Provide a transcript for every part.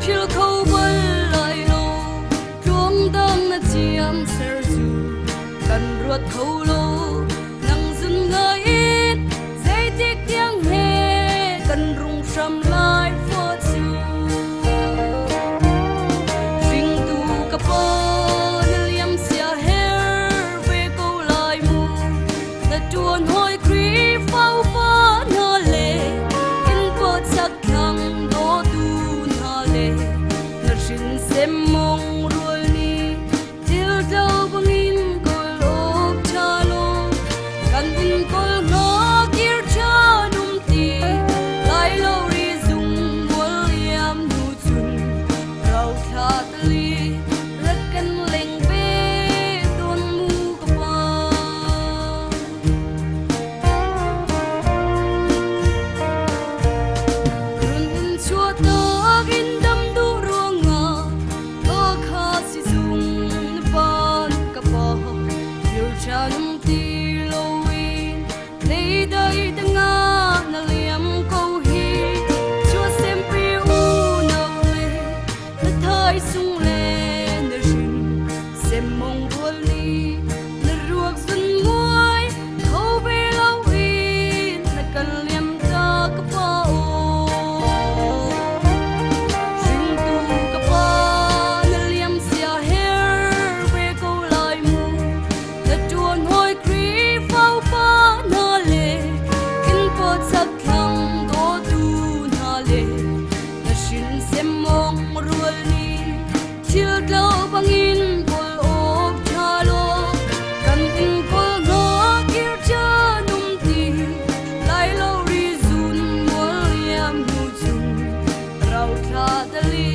Phil khâu bơi lại lô chuông đêm na chiêm ser du cần ruột khâu lô nắng dừng ngơi ít dây tiếc tiếng hè cần rung sầm lại phố chu vinh tu cà po liam sia hair về câu lại mu ta chuồn hoi kri phao phá na lệ in po chắc thăng đô tu Shin sem mong rul ni til dau bangin kol ok chalo kan din kol no kir cha num ti lai lo ri zung bol yam nu chun rau tha tli rat kan leng be don mu ka pa run in chua ta gin dam du Chanum ti loin nei dai danga na liam ko hi chua sempre u na le na thai sung le na shin sem mong bol ni na ruak sun muai ko be loin na kan liam ta ka pa o sing tu ka pa na liam sia hair we ko lai mu chuồn hoi kri phao phá na lệ in po chắc thăng đô tu na lệ na shin sem mong ruột ni chill lâu bangin bol ok chalo kan in bol no kir cha num ti lai lo ri zun bol yam nu chung rau tha dali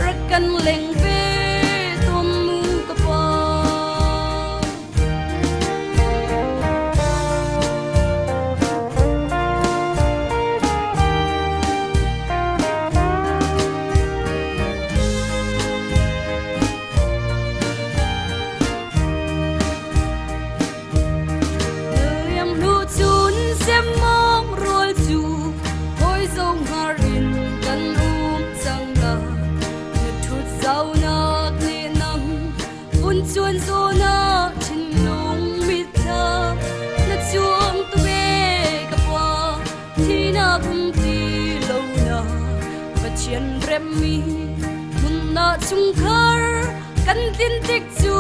rakan leng ve tom mu ka pa sem mong rol chu hoi zong harin kan chang na na thut zau na le nang bun chuan zo na chin lung mi tha na chuang tu be ka pa thi na kum ti lo na pa chian rem mi mun na chung khar kan tin tik chu